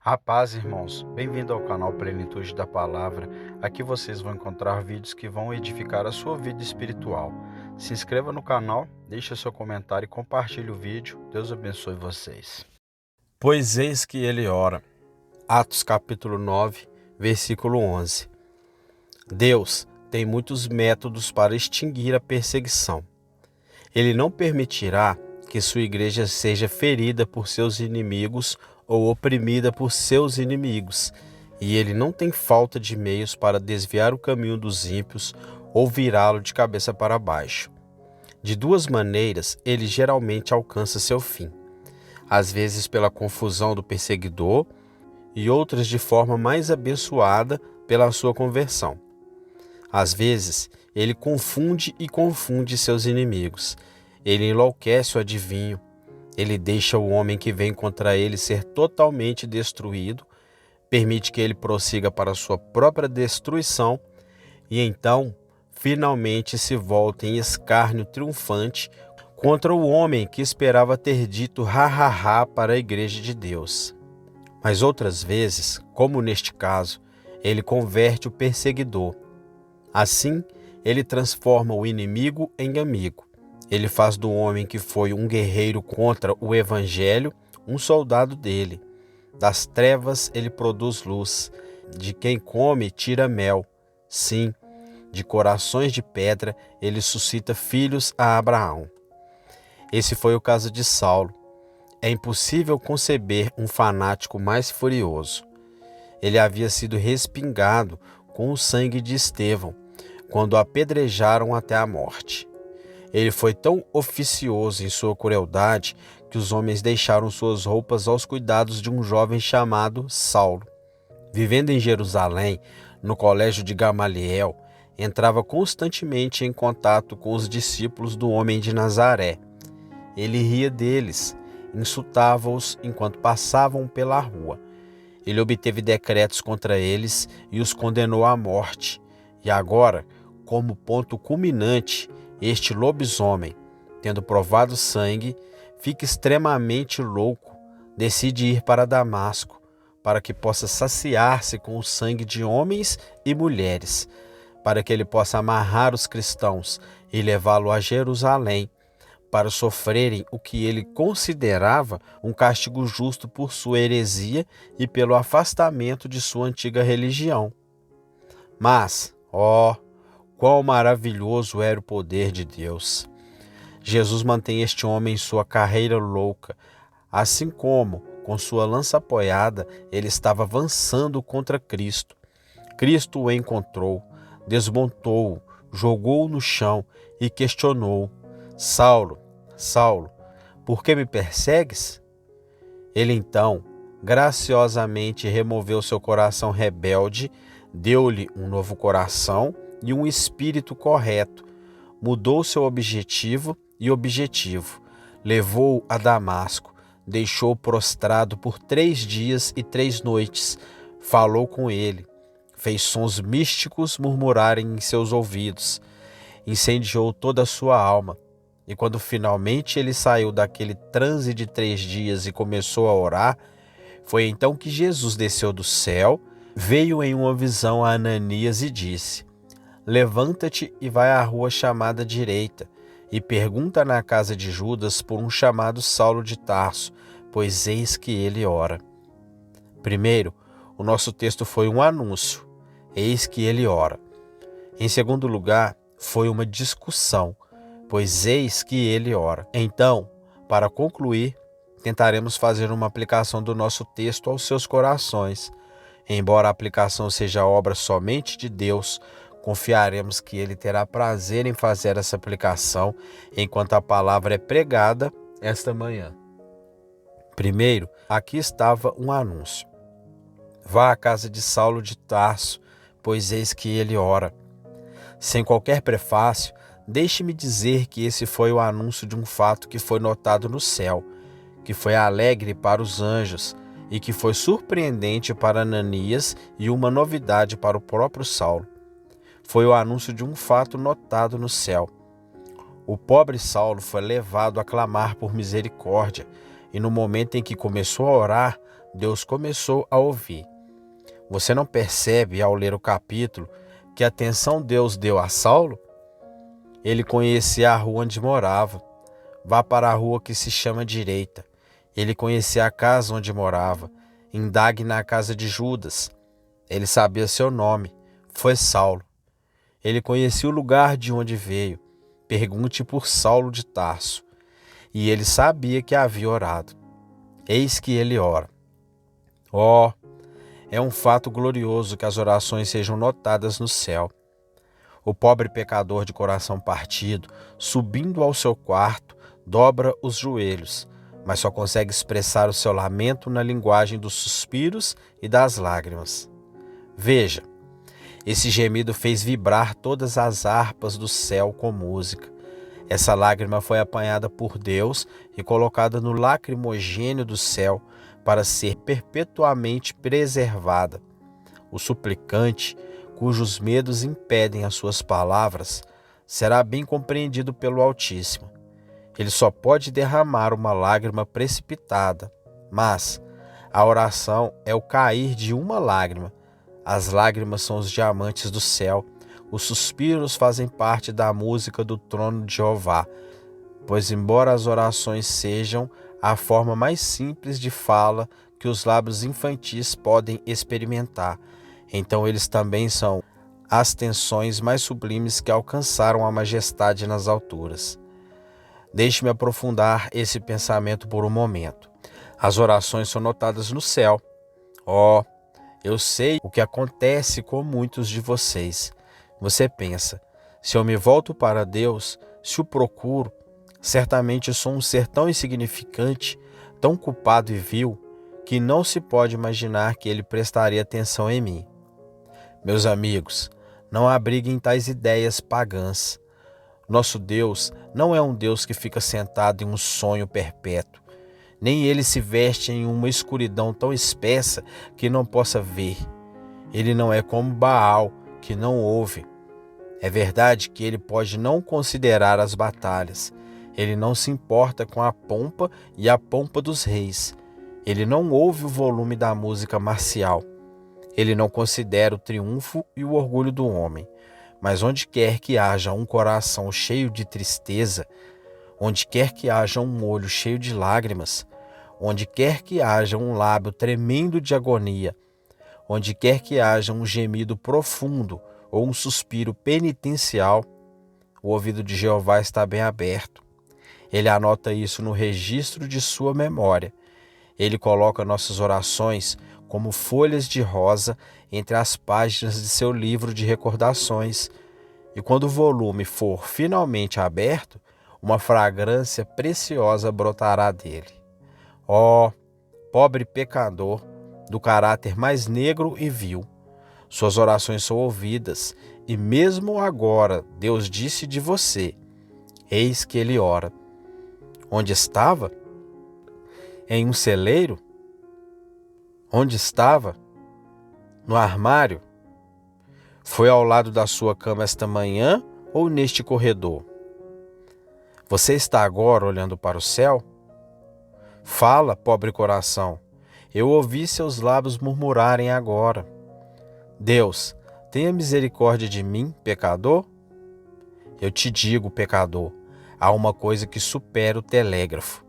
A paz, irmãos. Bem-vindo ao canal Plenitude da Palavra. Aqui vocês vão encontrar vídeos que vão edificar a sua vida espiritual. Se inscreva no canal, deixe seu comentário e compartilhe o vídeo. Deus abençoe vocês. Pois eis que ele ora. Atos capítulo 9, versículo 11. Deus tem muitos métodos para extinguir a perseguição. Ele não permitirá que sua igreja seja ferida por seus inimigos ou oprimida por seus inimigos, e ele não tem falta de meios para desviar o caminho dos ímpios ou virá-lo de cabeça para baixo. De duas maneiras, ele geralmente alcança seu fim, às vezes pela confusão do perseguidor e outras de forma mais abençoada pela sua conversão. Às vezes, ele confunde seus inimigos. Ele enlouquece o adivinho. Ele deixa o homem que vem contra ele ser totalmente destruído, permite que ele prossiga para sua própria destruição e então, finalmente, se volta em escárnio triunfante contra o homem que esperava ter dito ha para a igreja de Deus. Mas outras vezes, como neste caso, ele converte o perseguidor. Assim, ele transforma o inimigo em amigo. Ele faz do homem que foi um guerreiro contra o evangelho um soldado dele. Das trevas ele produz luz. De quem come tira mel. Sim, de corações de pedra ele suscita filhos a Abraão. Esse foi o caso de Saulo. É impossível conceber um fanático mais furioso. Ele havia sido respingado com o sangue de Estevão, quando o apedrejaram até a morte. Ele foi tão oficioso em sua crueldade que os homens deixaram suas roupas aos cuidados de um jovem chamado Saulo. Vivendo em Jerusalém, no colégio de Gamaliel, entrava constantemente em contato com os discípulos do homem de Nazaré. Ele ria deles, insultava-os enquanto passavam pela rua. Ele obteve decretos contra eles e os condenou à morte. E agora, como ponto culminante, este lobisomem, tendo provado sangue, fica extremamente louco, decide ir para Damasco, para que possa saciar-se com o sangue de homens e mulheres, para que ele possa amarrar os cristãos e levá-lo a Jerusalém, para sofrerem o que ele considerava um castigo justo por sua heresia e pelo afastamento de sua antiga religião. Mas, quão maravilhoso era o poder de Deus! Jesus mantém este homem em sua carreira louca, assim como, com sua lança apoiada, ele estava avançando contra Cristo. Cristo o encontrou, desmontou-o, jogou-o no chão e questionou: Saulo, Saulo, por que me persegues? Ele então, graciosamente removeu seu coração rebelde, deu-lhe um novo coração e um espírito correto, mudou seu objetivo, levou-o a Damasco, deixou-o prostrado por 3 dias e 3 noites, falou com ele, fez sons místicos murmurarem em seus ouvidos, incendiou toda a sua alma, e quando finalmente ele saiu daquele transe de 3 dias e começou a orar, foi então que Jesus desceu do céu, veio em uma visão a Ananias e disse: Levanta-te e vai à rua chamada direita, e pergunta na casa de Judas por um chamado Saulo de Tarso, pois eis que ele ora. Primeiro, o nosso texto foi um anúncio, eis que ele ora. Em segundo lugar, foi uma discussão, pois eis que ele ora. Então, para concluir, tentaremos fazer uma aplicação do nosso texto aos seus corações. Embora a aplicação seja obra somente de Deus, confiaremos que Ele terá prazer em fazer essa aplicação enquanto a palavra é pregada esta manhã. Primeiro, aqui estava um anúncio. Vá à casa de Saulo de Tarso, pois eis que ele ora. Sem qualquer prefácio, deixe-me dizer que esse foi o anúncio de um fato que foi notado no céu, que foi alegre para os anjos e que foi surpreendente para Ananias e uma novidade para o próprio Saulo. Foi o anúncio de um fato notado no céu. O pobre Saulo foi levado a clamar por misericórdia, e no momento em que começou a orar, Deus começou a ouvir. Você não percebe, ao ler o capítulo, que atenção Deus deu a Saulo? Ele conhecia a rua onde morava. Vá para a rua que se chama Direita. Ele conhecia a casa onde morava. Indague na casa de Judas. Ele sabia seu nome. Foi Saulo. Ele conhecia o lugar de onde veio. Pergunte por Saulo de Tarso. E ele sabia que havia orado. Eis que ele ora. Oh, é um fato glorioso que as orações sejam notadas no céu. O pobre pecador de coração partido, subindo ao seu quarto, dobra os joelhos, mas só consegue expressar o seu lamento na linguagem dos suspiros e das lágrimas. Veja, esse gemido fez vibrar todas as harpas do céu com música. Essa lágrima foi apanhada por Deus e colocada no lacrimogênio do céu para ser perpetuamente preservada. O suplicante, cujos medos impedem as suas palavras, será bem compreendido pelo Altíssimo. Ele só pode derramar uma lágrima precipitada, mas a oração é o cair de uma lágrima. As lágrimas são os diamantes do céu. Os suspiros fazem parte da música do trono de Jeová, pois embora as orações sejam a forma mais simples de fala que os lábios infantis podem experimentar, então eles também são as tensões mais sublimes que alcançaram a majestade nas alturas. Deixe-me aprofundar esse pensamento por um momento. As orações são notadas no céu. Oh, eu sei o que acontece com muitos de vocês. Você pensa, se eu me volto para Deus, se o procuro, certamente sou um ser tão insignificante, tão culpado e vil, que não se pode imaginar que Ele prestaria atenção em mim. Meus amigos, não abriguem tais ideias pagãs. Nosso Deus não é um Deus que fica sentado em um sonho perpétuo, nem Ele se veste em uma escuridão tão espessa que não possa ver. Ele não é como Baal, que não ouve. É verdade que ele pode não considerar as batalhas. Ele não se importa com a pompa e a pompa dos reis. Ele não ouve o volume da música marcial. Ele não considera o triunfo e o orgulho do homem. Mas onde quer que haja um coração cheio de tristeza, onde quer que haja um olho cheio de lágrimas, onde quer que haja um lábio tremendo de agonia, onde quer que haja um gemido profundo ou um suspiro penitencial, o ouvido de Jeová está bem aberto. Ele anota isso no registro de sua memória. Ele coloca nossas orações como folhas de rosa entre as páginas de seu livro de recordações. E quando o volume for finalmente aberto, uma fragrância preciosa brotará dele. Ó, pobre pecador, do caráter mais negro e vil, suas orações são ouvidas, e mesmo agora Deus disse de você: eis que ele ora. Onde estava? Em um celeiro? Onde estava? No armário? Foi ao lado da sua cama esta manhã ou neste corredor? Você está agora olhando para o céu? Fala, pobre coração. Eu ouvi seus lábios murmurarem agora. Deus, tenha misericórdia de mim, pecador? Eu te digo, pecador, há uma coisa que supera o telégrafo.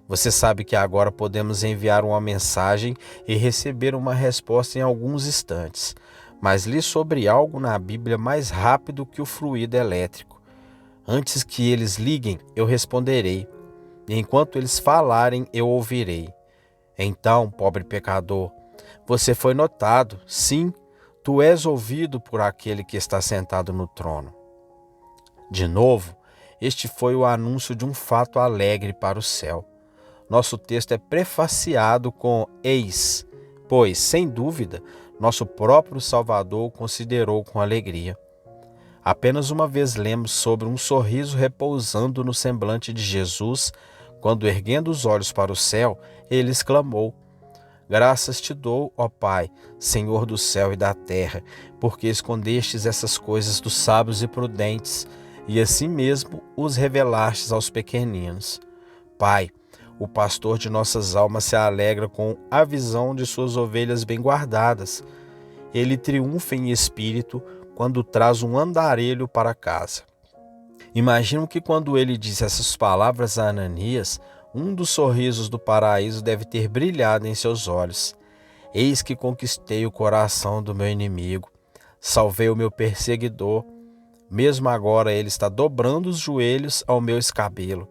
Você sabe que agora podemos enviar uma mensagem e receber uma resposta em alguns instantes, mas li sobre algo na Bíblia mais rápido que o fluido elétrico. Antes que eles liguem, eu responderei, e enquanto eles falarem, eu ouvirei. Então, pobre pecador, você foi notado, sim, tu és ouvido por aquele que está sentado no trono. De novo, este foi o anúncio de um fato alegre para o céu. Nosso texto é prefaciado com eis, pois, sem dúvida, nosso próprio Salvador o considerou com alegria. Apenas uma vez lemos sobre um sorriso repousando no semblante de Jesus, quando, erguendo os olhos para o céu, ele exclamou: graças te dou, ó Pai, Senhor do céu e da terra, porque escondestes essas coisas dos sábios e prudentes, e assim mesmo os revelastes aos pequeninos. Pai, O pastor de nossas almas se alegra com a visão de suas ovelhas bem guardadas. Ele triunfa em espírito quando traz um andarilho para casa. Imagino que quando ele disse essas palavras a Ananias, um dos sorrisos do paraíso deve ter brilhado em seus olhos. Eis que conquistei o coração do meu inimigo, salvei o meu perseguidor. Mesmo agora ele está dobrando os joelhos ao meu escabelo.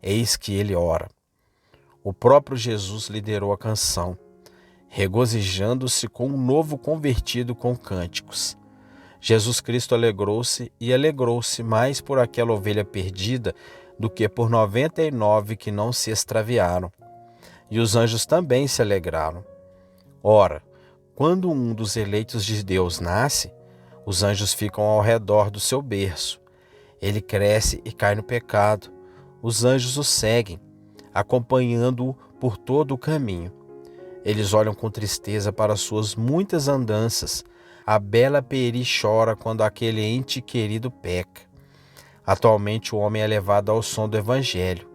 Eis que ele ora. O próprio Jesus liderou a canção, regozijando-se com um novo convertido com cânticos. Jesus Cristo alegrou-se e alegrou-se mais por aquela ovelha perdida do que por 99 que não se extraviaram. E os anjos também se alegraram. Ora, quando um dos eleitos de Deus nasce, os anjos ficam ao redor do seu berço. Ele cresce e cai no pecado. Os anjos o seguem, acompanhando-o por todo o caminho. Eles olham com tristeza para suas muitas andanças. A bela Peri chora quando aquele ente querido peca. Atualmente o homem é levado ao som do evangelho.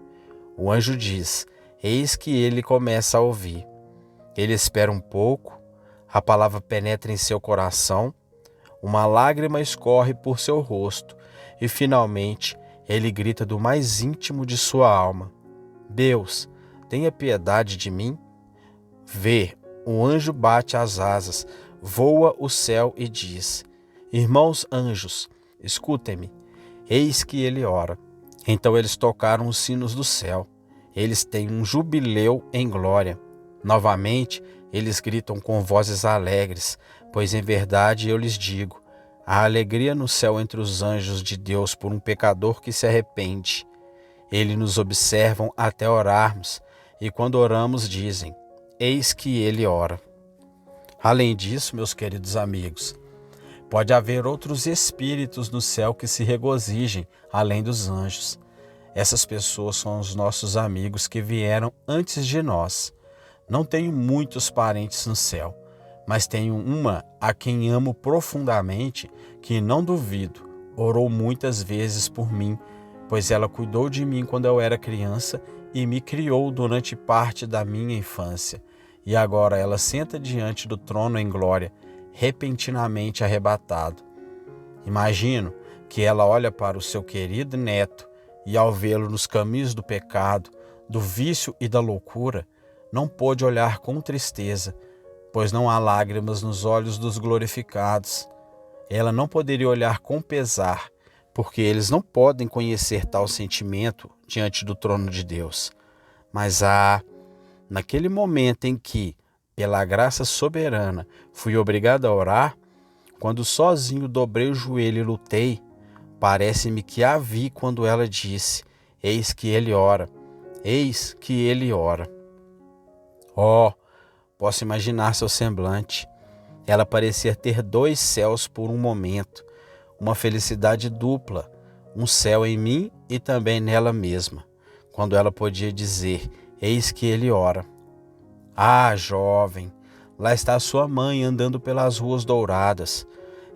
O anjo diz, eis que ele começa a ouvir. Ele espera um pouco, a palavra penetra em seu coração, uma lágrima escorre por seu rosto e finalmente ele grita do mais íntimo de sua alma. Deus, tenha piedade de mim. Vê, o anjo bate as asas, voa o céu e diz, irmãos anjos, escutem-me, eis que ele ora. Então eles tocaram os sinos do céu, eles têm um jubileu em glória. Novamente eles gritam com vozes alegres, pois em verdade eu lhes digo, há alegria no céu entre os anjos de Deus por um pecador que se arrepende. Eles nos observam até orarmos, e quando oramos dizem, eis que ele ora. Além disso, meus queridos amigos, pode haver outros espíritos no céu que se regozijem, além dos anjos. Essas pessoas são os nossos amigos que vieram antes de nós. Não tenho muitos parentes no céu, mas tenho uma a quem amo profundamente, que não duvido, orou muitas vezes por mim, pois ela cuidou de mim quando eu era criança e me criou durante parte da minha infância. E agora ela senta diante do trono em glória, repentinamente arrebatado. Imagino que ela olha para o seu querido neto e ao vê-lo nos caminhos do pecado, do vício e da loucura, não pôde olhar com tristeza, pois não há lágrimas nos olhos dos glorificados. Ela não poderia olhar com pesar, porque eles não podem conhecer tal sentimento diante do trono de Deus. Mas naquele momento em que, pela graça soberana, fui obrigado a orar, quando sozinho dobrei o joelho e lutei, parece-me que a vi quando ela disse, eis que ele ora, eis que ele ora. Oh, posso imaginar seu semblante. Ela parecia ter 2 céus por um momento, uma felicidade dupla, um céu em mim e também nela mesma, quando ela podia dizer, eis que ele ora. Ah, jovem, lá está sua mãe andando pelas ruas douradas.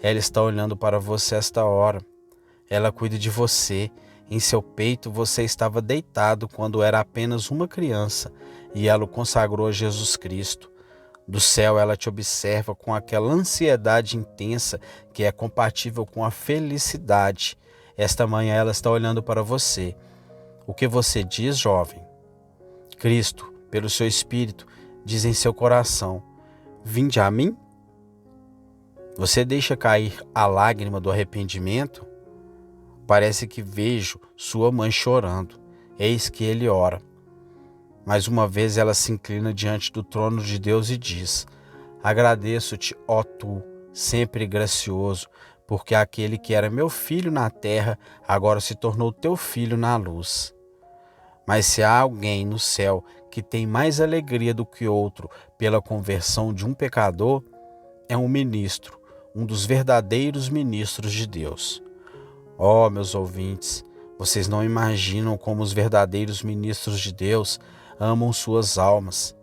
Ela está olhando para você esta hora. Ela cuida de você. Em seu peito você estava deitado quando era apenas uma criança e ela o consagrou a Jesus Cristo. Do céu ela te observa com aquela ansiedade intensa que é compatível com a felicidade. Esta manhã ela está olhando para você. O que você diz, jovem? Cristo, pelo seu Espírito, diz em seu coração, vinde a mim? Você deixa cair a lágrima do arrependimento? Parece que vejo sua mãe chorando. Eis que ele ora. Mais uma vez ela se inclina diante do trono de Deus e diz, agradeço-te, ó tu, sempre gracioso, porque aquele que era meu filho na terra, agora se tornou teu filho na luz. Mas se há alguém no céu que tem mais alegria do que outro pela conversão de um pecador, é um ministro, um dos verdadeiros ministros de Deus. Oh, meus ouvintes, vocês não imaginam como os verdadeiros ministros de Deus amam suas almas.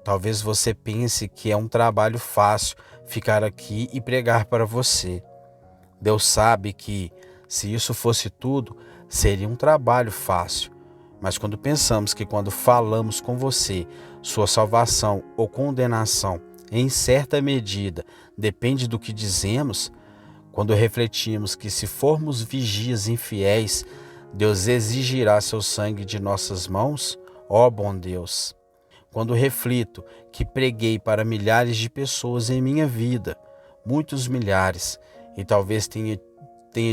Talvez você pense que é um trabalho fácil ficar aqui e pregar para você. Deus sabe que, se isso fosse tudo, seria um trabalho fácil. Mas quando pensamos que quando falamos com você, sua salvação ou condenação, em certa medida, depende do que dizemos, quando refletimos que se formos vigias infiéis, Deus exigirá seu sangue de nossas mãos, ó bom Deus. Quando reflito que preguei para milhares de pessoas em minha vida, muitos milhares, e talvez tenha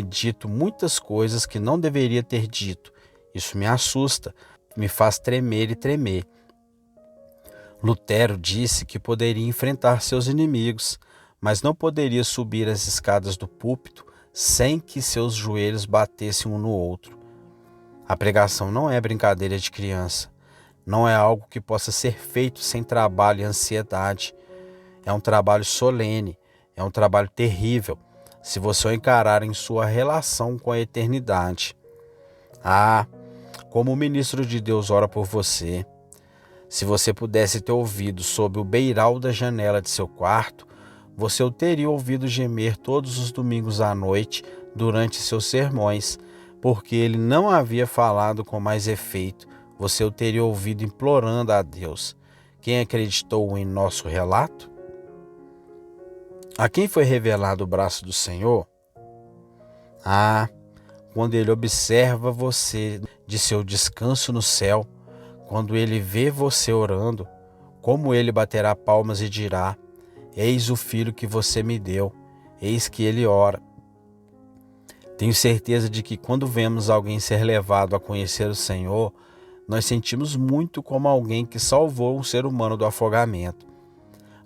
dito muitas coisas que não deveria ter dito, isso me assusta, me faz tremer e tremer. Lutero disse que poderia enfrentar seus inimigos, mas não poderia subir as escadas do púlpito sem que seus joelhos batessem um no outro. A pregação não é brincadeira de criança, não é algo que possa ser feito sem trabalho e ansiedade. É um trabalho solene, é um trabalho terrível, se você o encarar em sua relação com a eternidade. Ah, como o ministro de Deus ora por você. Se você pudesse ter ouvido sob o beiral da janela de seu quarto, você o teria ouvido gemer todos os domingos à noite durante seus sermões, porque ele não havia falado com mais efeito. Você o teria ouvido implorando a Deus. Quem acreditou em nosso relato? A quem foi revelado o braço do Senhor? Ah, quando ele observa você de seu descanso no céu, quando ele vê você orando, como ele baterá palmas e dirá: eis o filho que você me deu, eis que ele ora. Tenho certeza de que quando vemos alguém ser levado a conhecer o Senhor, nós sentimos muito como alguém que salvou um ser humano do afogamento.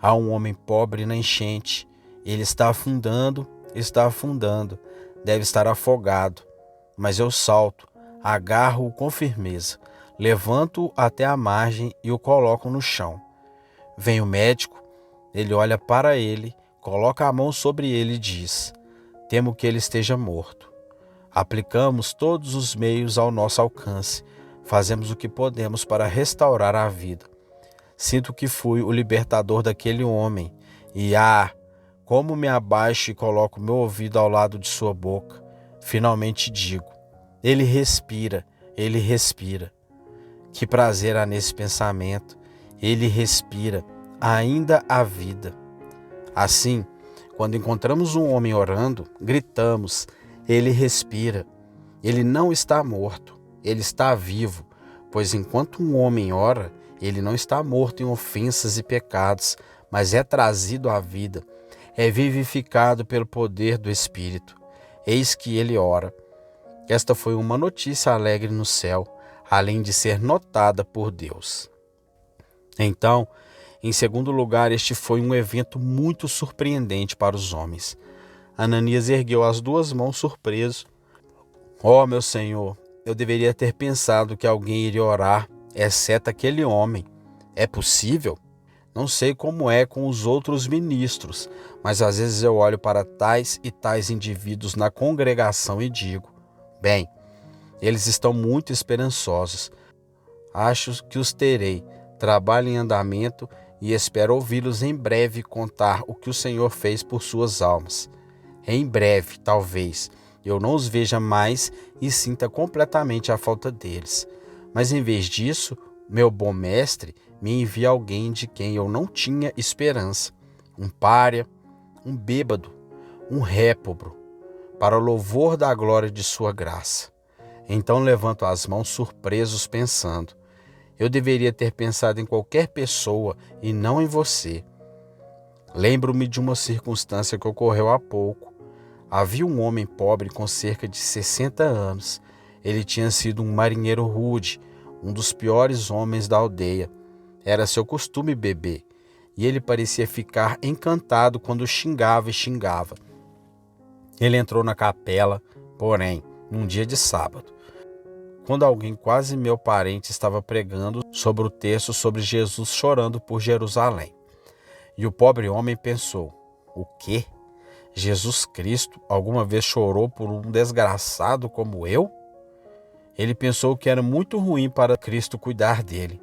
Há um homem pobre na enchente, ele está afundando, deve estar afogado. Mas eu salto, agarro-o com firmeza, levanto-o até a margem e o coloco no chão. Vem o médico, ele olha para ele, coloca a mão sobre ele e diz: temo que ele esteja morto. Aplicamos todos os meios ao nosso alcance, fazemos o que podemos para restaurar a vida. Sinto que fui o libertador daquele homem e, como me abaixo e coloco meu ouvido ao lado de sua boca, finalmente digo: ele respira, ele respira. Que prazer há nesse pensamento, ele respira, ainda há vida. Assim, quando encontramos um homem orando, gritamos: ele respira. Ele não está morto, ele está vivo, pois enquanto um homem ora, ele não está morto em ofensas e pecados, mas é trazido à vida, é vivificado pelo poder do Espírito. Eis que ele ora. Esta foi uma notícia alegre no céu, além de ser notada por Deus. Então, em segundo lugar, este foi um evento muito surpreendente para os homens. Ananias ergueu as duas mãos surpreso. Ó, meu Senhor, eu deveria ter pensado que alguém iria orar, exceto aquele homem. É possível? Não sei como é com os outros ministros, mas às vezes eu olho para tais e tais indivíduos na congregação e digo: bem, eles estão muito esperançosos. Acho que os terei, trabalho em andamento e espero ouvi-los em breve contar o que o Senhor fez por suas almas. Em breve, talvez, eu não os veja mais e sinta completamente a falta deles. Mas em vez disso, meu bom mestre me envia alguém de quem eu não tinha esperança. Um pária, um bêbado, um réprobo, para o louvor da glória de sua graça. Então levanto as mãos surpresos pensando: eu deveria ter pensado em qualquer pessoa e não em você. Lembro-me de uma circunstância que ocorreu há pouco. Havia um homem pobre com cerca de 60 anos. Ele tinha sido um marinheiro rude, um dos piores homens da aldeia. Era seu costume beber, e ele parecia ficar encantado quando xingava e xingava. Ele entrou na capela, porém, num dia de sábado, quando alguém quase meu parente estava pregando sobre o texto sobre Jesus chorando por Jerusalém. E o pobre homem pensou: o quê? Jesus Cristo alguma vez chorou por um desgraçado como eu? Ele pensou que era muito ruim para Cristo cuidar dele.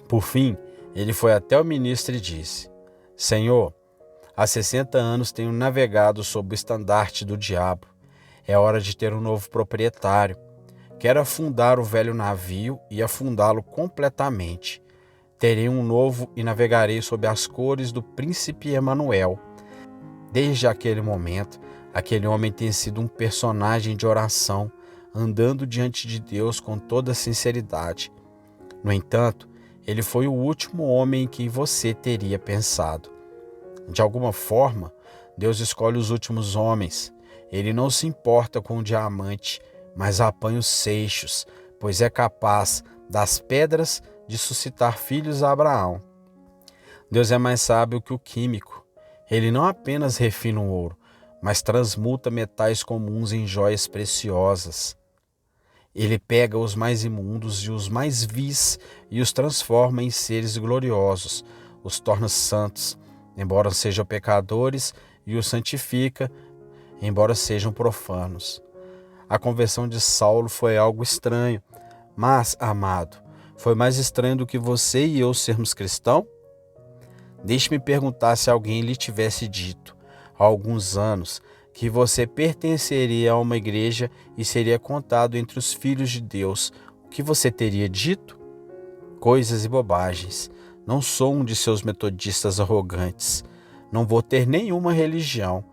Por fim, ele foi até o ministro e disse: Senhor, há 60 anos tenho navegado sob o estandarte do diabo. É hora de ter um novo proprietário. Quero afundar o velho navio e afundá-lo completamente. Terei um novo e navegarei sob as cores do príncipe Emanuel. Desde aquele momento, aquele homem tem sido um personagem de oração, andando diante de Deus com toda sinceridade. No entanto, ele foi o último homem em que você teria pensado. De alguma forma, Deus escolhe os últimos homens. Ele não se importa com o diamante, mas apanha os seixos, pois é capaz das pedras de suscitar filhos a Abraão. Deus é mais sábio que o químico. Ele não apenas refina o ouro, mas transmuta metais comuns em joias preciosas. Ele pega os mais imundos e os mais vis e os transforma em seres gloriosos, os torna santos, embora sejam pecadores, e os santifica, embora sejam profanos. A conversão de Saulo foi algo estranho, mas, amado, foi mais estranho do que você e eu sermos cristãos? Deixe-me perguntar se alguém lhe tivesse dito, há alguns anos, que você pertenceria a uma igreja e seria contado entre os filhos de Deus. O que você teria dito? Coisas e bobagens. Não sou um de seus metodistas arrogantes. Não vou ter nenhuma religião.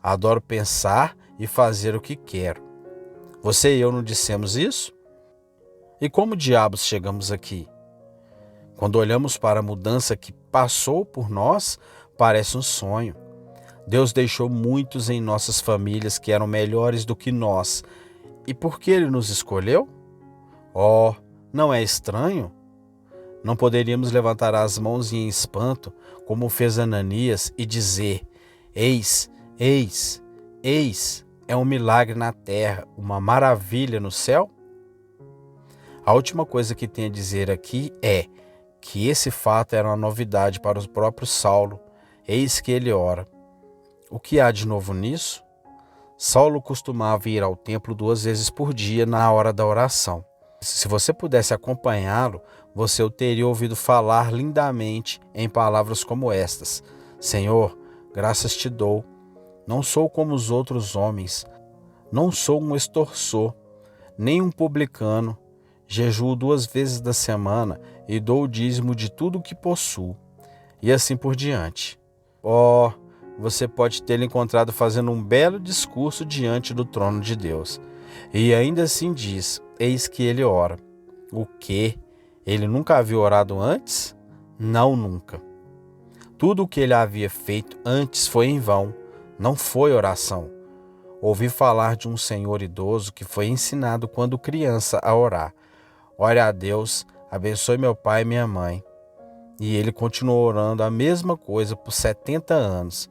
Adoro pensar e fazer o que quero. Você e eu não dissemos isso? E como diabos chegamos aqui? Quando olhamos para a mudança que passou por nós, parece um sonho. Deus deixou muitos em nossas famílias que eram melhores do que nós. E por que Ele nos escolheu? Oh, não é estranho? Não poderíamos levantar as mãos em espanto, como fez Ananias, e dizer: Eis, eis, eis, é um milagre na terra, uma maravilha no céu? A última coisa que tenho a dizer aqui é que esse fato era uma novidade para o próprio Saulo. Eis que ele ora. O que há de novo nisso? Saulo costumava ir ao templo 2 vezes por dia na hora da oração. Se você pudesse acompanhá-lo, você o teria ouvido falar lindamente em palavras como estas: Senhor, graças te dou. Não sou como os outros homens. Não sou um extorsor, nem um publicano. Jejuo 2 vezes da semana e dou o dízimo de tudo o que possuo. E assim por diante. Oh, você pode tê-lo encontrado fazendo um belo discurso diante do trono de Deus. E ainda assim diz: eis que ele ora. O quê? Ele nunca havia orado antes? Não, nunca. Tudo o que ele havia feito antes foi em vão, não foi oração. Ouvi falar de um senhor idoso que foi ensinado quando criança a orar. Ore a Deus, abençoe meu pai e minha mãe. E ele continuou orando a mesma coisa por 70 anos.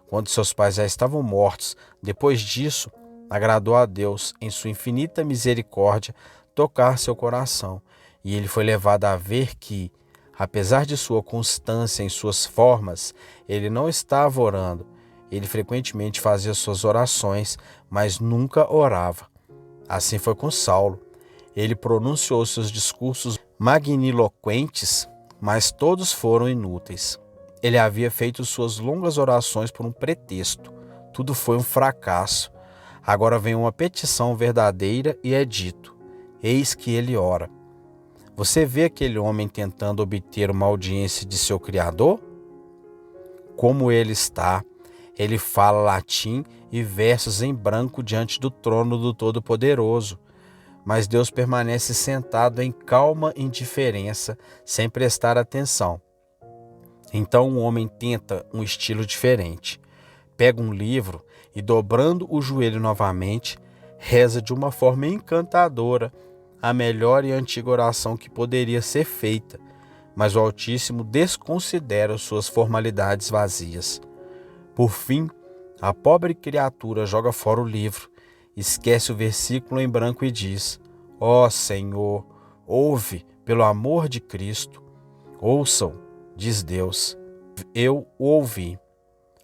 Quando seus pais já estavam mortos, depois disso, agradou a Deus, em sua infinita misericórdia, tocar seu coração. E ele foi levado a ver que, apesar de sua constância em suas formas, ele não estava orando. Ele frequentemente fazia suas orações, mas nunca orava. Assim foi com Saulo. Ele pronunciou seus discursos magniloquentes, mas todos foram inúteis. Ele havia feito suas longas orações por um pretexto. Tudo foi um fracasso. Agora vem uma petição verdadeira e é dito: eis que ele ora. Você vê aquele homem tentando obter uma audiência de seu Criador? Como ele está? Ele fala latim e versos em branco diante do trono do Todo-Poderoso. Mas Deus permanece sentado em calma indiferença, sem prestar atenção. Então o homem tenta um estilo diferente. Pega um livro e, dobrando o joelho novamente, reza de uma forma encantadora a melhor e antiga oração que poderia ser feita, mas o Altíssimo desconsidera suas formalidades vazias. Por fim, a pobre criatura joga fora o livro, esquece o versículo em branco e diz: ó Senhor, ouve, pelo amor de Cristo. Ouçam, diz Deus, eu o ouvi.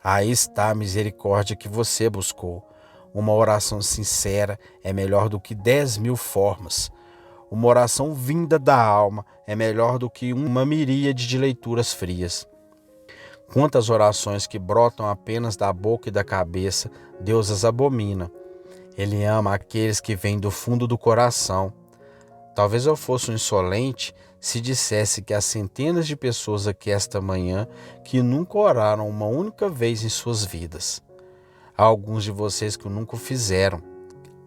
Aí está a misericórdia que você buscou. Uma oração sincera é melhor do que 10.000 formas. Uma oração vinda da alma é melhor do que uma miríade de leituras frias. Quantas orações que brotam apenas da boca e da cabeça, Deus as abomina. Ele ama aqueles que vêm do fundo do coração. Talvez eu fosse um insolente se dissesse que há centenas de pessoas aqui esta manhã que nunca oraram uma única vez em suas vidas. Há alguns de vocês que nunca o fizeram.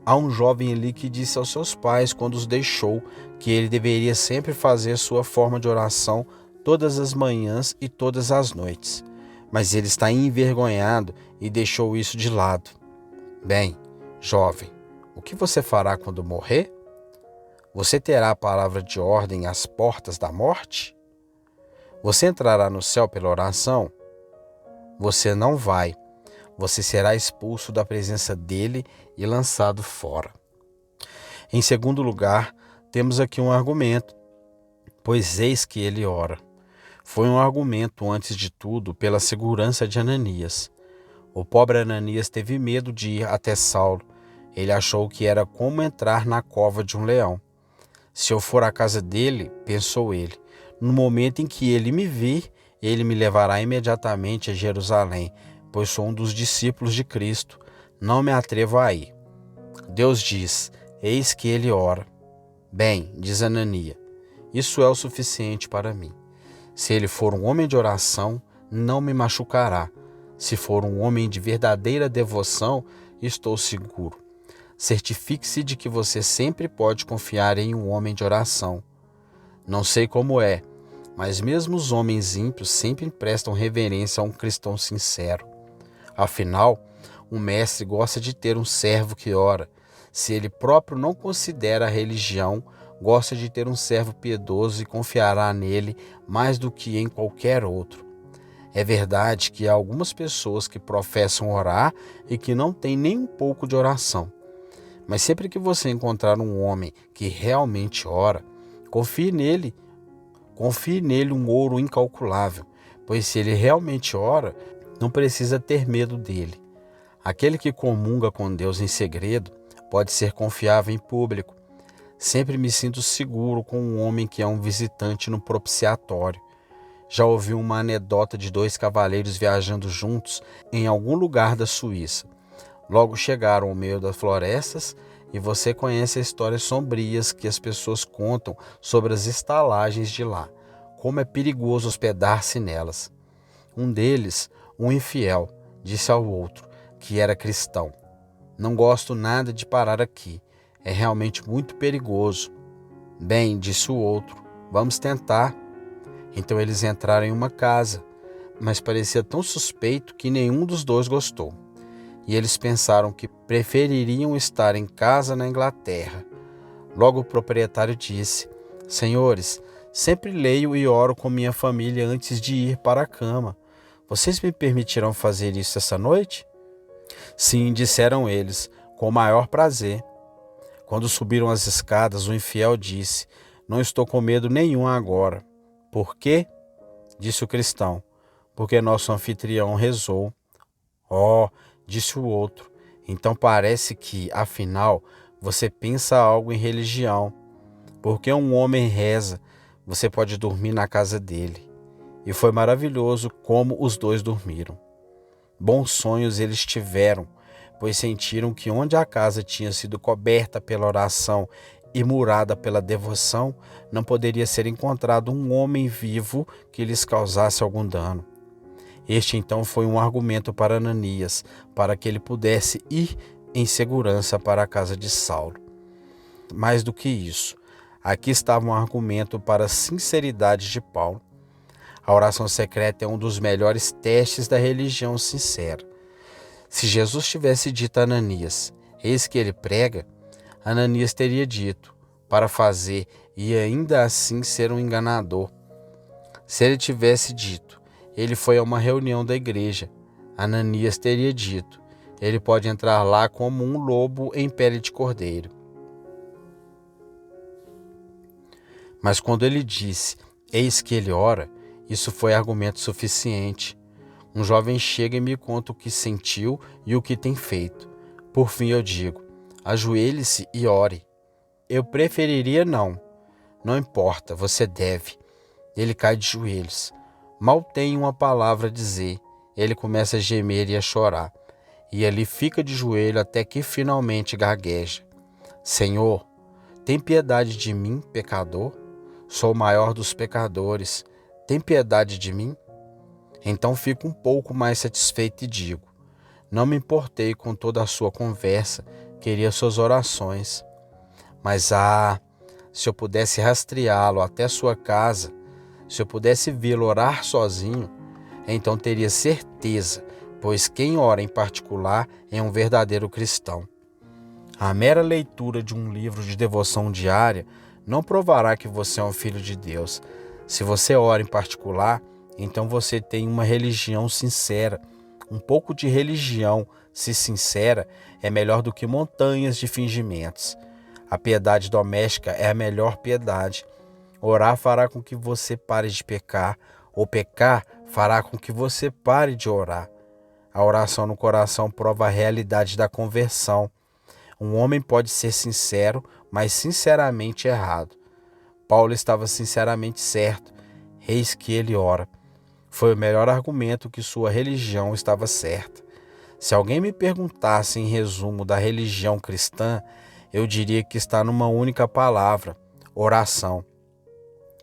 Há um jovem ali que disse aos seus pais, quando os deixou, que ele deveria sempre fazer sua forma de oração todas as manhãs e todas as noites. Mas ele está envergonhado e deixou isso de lado. Bem, jovem, o que você fará quando morrer? Você terá a palavra de ordem às portas da morte? Você entrará no céu pela oração? Você não vai. Você será expulso da presença dele e lançado fora. Em segundo lugar, temos aqui um argumento, pois eis que ele ora. Foi um argumento, antes de tudo, pela segurança de Ananias. O pobre Ananias teve medo de ir até Saulo. Ele achou que era como entrar na cova de um leão. Se eu for à casa dele, pensou ele, no momento em que ele me vir, ele me levará imediatamente a Jerusalém, pois sou um dos discípulos de Cristo. Não me atrevo a ir. Deus diz, eis que ele ora. Bem, diz Ananias, isso é o suficiente para mim. Se ele for um homem de oração, não me machucará. Se for um homem de verdadeira devoção, estou seguro. Certifique-se de que você sempre pode confiar em um homem de oração. Não sei como é, mas mesmo os homens ímpios sempre prestam reverência a um cristão sincero. Afinal, um mestre gosta de ter um servo que ora. Se ele próprio não considera a religião, gosta de ter um servo piedoso e confiará nele mais do que em qualquer outro. É verdade que há algumas pessoas que professam orar e que não têm nem um pouco de oração. Mas sempre que você encontrar um homem que realmente ora, confie nele um ouro incalculável, pois se ele realmente ora, não precisa ter medo dele. Aquele que comunga com Deus em segredo pode ser confiável em público. Sempre me sinto seguro com um homem que é um visitante no propiciatório. Já ouvi uma anedota de 2 cavaleiros viajando juntos em algum lugar da Suíça. Logo chegaram ao meio das florestas e você conhece as histórias sombrias que as pessoas contam sobre as estalagens de lá, como é perigoso hospedar-se nelas. Um deles, um infiel, disse ao outro, que era cristão, não gosto nada de parar aqui, é realmente muito perigoso. Bem, disse o outro, vamos tentar. Então eles entraram em uma casa, mas parecia tão suspeito que nenhum dos dois gostou. E eles pensaram que prefeririam estar em casa na Inglaterra. Logo o proprietário disse, senhores, sempre leio e oro com minha família antes de ir para a cama. Vocês me permitirão fazer isso essa noite? Sim, disseram eles, com o maior prazer. Quando subiram as escadas, o infiel disse, não estou com medo nenhum agora. Por quê? Disse o cristão, porque nosso anfitrião rezou. Oh, disse o outro, então parece que, afinal, você pensa algo em religião. Porque um homem reza, você pode dormir na casa dele. E foi maravilhoso como os dois dormiram. Bons sonhos eles tiveram, pois sentiram que onde a casa tinha sido coberta pela oração e murada pela devoção, não poderia ser encontrado um homem vivo que lhes causasse algum dano. Este então foi um argumento para Ananias, para que ele pudesse ir em segurança para a casa de Saulo. Mais do que isso, aqui estava um argumento para a sinceridade de Paulo. A oração secreta é um dos melhores testes da religião sincera. Se Jesus tivesse dito a Ananias, eis que ele prega, Ananias teria dito, para fazer e ainda assim ser um enganador. Se ele tivesse dito, ele foi a uma reunião da igreja, Ananias teria dito, ele pode entrar lá como um lobo em pele de cordeiro. Mas quando ele disse, eis que ele ora, isso foi argumento suficiente. Um jovem chega e me conta o que sentiu e o que tem feito. Por fim eu digo, ajoelhe-se e ore. Eu preferiria não. Não importa, você deve. Ele cai de joelhos. Mal tem uma palavra a dizer. Ele começa a gemer e a chorar. e ali fica de joelho até que finalmente gagueja: Senhor, tem piedade de mim, pecador? Sou o maior dos pecadores. Tem piedade de mim? Então fico um pouco mais satisfeito e digo: não me importei com toda a sua conversa, queria suas orações. Mas se eu pudesse rastreá-lo até sua casa, se eu pudesse vê-lo orar sozinho, então teria certeza, pois quem ora em particular é um verdadeiro cristão. A mera leitura de um livro de devoção diária não provará que você é um filho de Deus. Se você ora em particular, então você tem uma religião sincera. Um pouco de religião, se sincera, é melhor do que montanhas de fingimentos. A piedade doméstica é a melhor piedade. Orar fará com que você pare de pecar, ou pecar fará com que você pare de orar. A oração no coração prova a realidade da conversão. Um homem pode ser sincero, mas sinceramente errado. Paulo estava sinceramente certo. Eis que ele ora. Foi o melhor argumento que sua religião estava certa. Se alguém me perguntasse em resumo da religião cristã, eu diria que está numa única palavra: oração.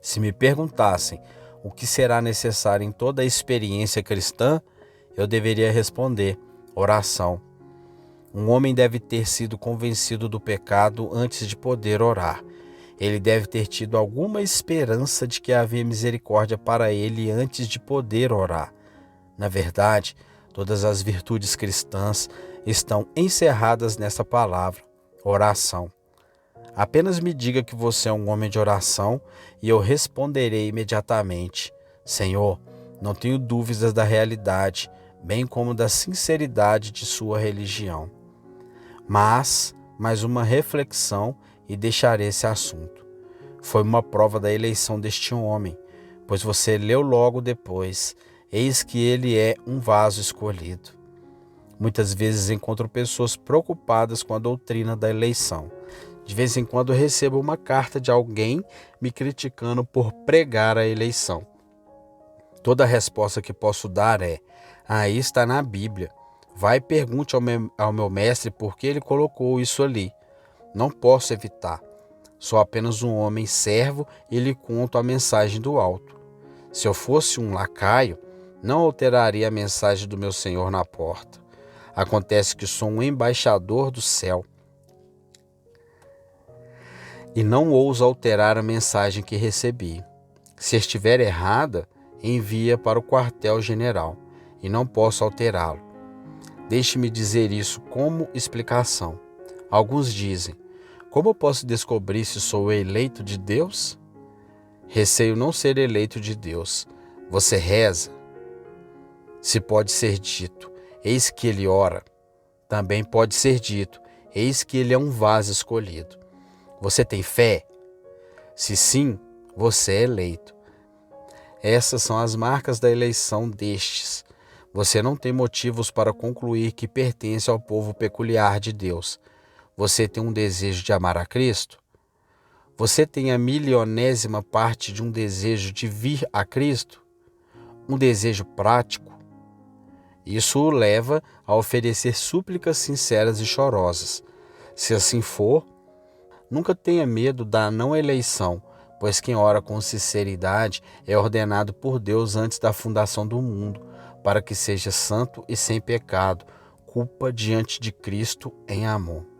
Se me perguntassem o que será necessário em toda a experiência cristã, eu deveria responder: oração. Um homem deve ter sido convencido do pecado antes de poder orar. Ele deve ter tido alguma esperança de que havia misericórdia para ele antes de poder orar. Na verdade, todas as virtudes cristãs estão encerradas nessa palavra: oração. Apenas me diga que você é um homem de oração e eu responderei imediatamente: Senhor, não tenho dúvidas da realidade, bem como da sinceridade de sua religião. Mas, mais uma reflexão e deixarei esse assunto. Foi uma prova da eleição deste homem, pois você leu logo depois: eis que ele é um vaso escolhido. Muitas vezes encontro pessoas preocupadas com a doutrina da eleição. De vez em quando recebo uma carta de alguém me criticando por pregar a eleição. Toda a resposta que posso dar é: aí está na Bíblia. Vai e pergunte ao meu mestre por que ele colocou isso ali. Não posso evitar. Sou apenas um homem servo e lhe conto a mensagem do alto. Se eu fosse um lacaio, não alteraria a mensagem do meu Senhor na porta. Acontece que sou um embaixador do céu e não ouso alterar a mensagem que recebi. Se estiver errada, envia para o quartel-general e não posso alterá-lo. Deixe-me dizer isso como explicação. Alguns dizem: como eu posso descobrir se sou eleito de Deus? Receio não ser eleito de Deus. Você reza? Se pode ser dito: eis que ele ora. Também pode ser dito: eis que ele é um vaso escolhido. Você tem fé? Se sim, você é eleito. Essas são as marcas da eleição destes. Você não tem motivos para concluir que pertence ao povo peculiar de Deus. Você tem um desejo de amar a Cristo? Você tem a milionésima parte de um desejo de vir a Cristo? Um desejo prático? Isso o leva a oferecer súplicas sinceras e chorosas. Se assim for, nunca tenha medo da não eleição, pois quem ora com sinceridade é ordenado por Deus antes da fundação do mundo, para que seja santo e sem pecado, culpa diante de Cristo em amor.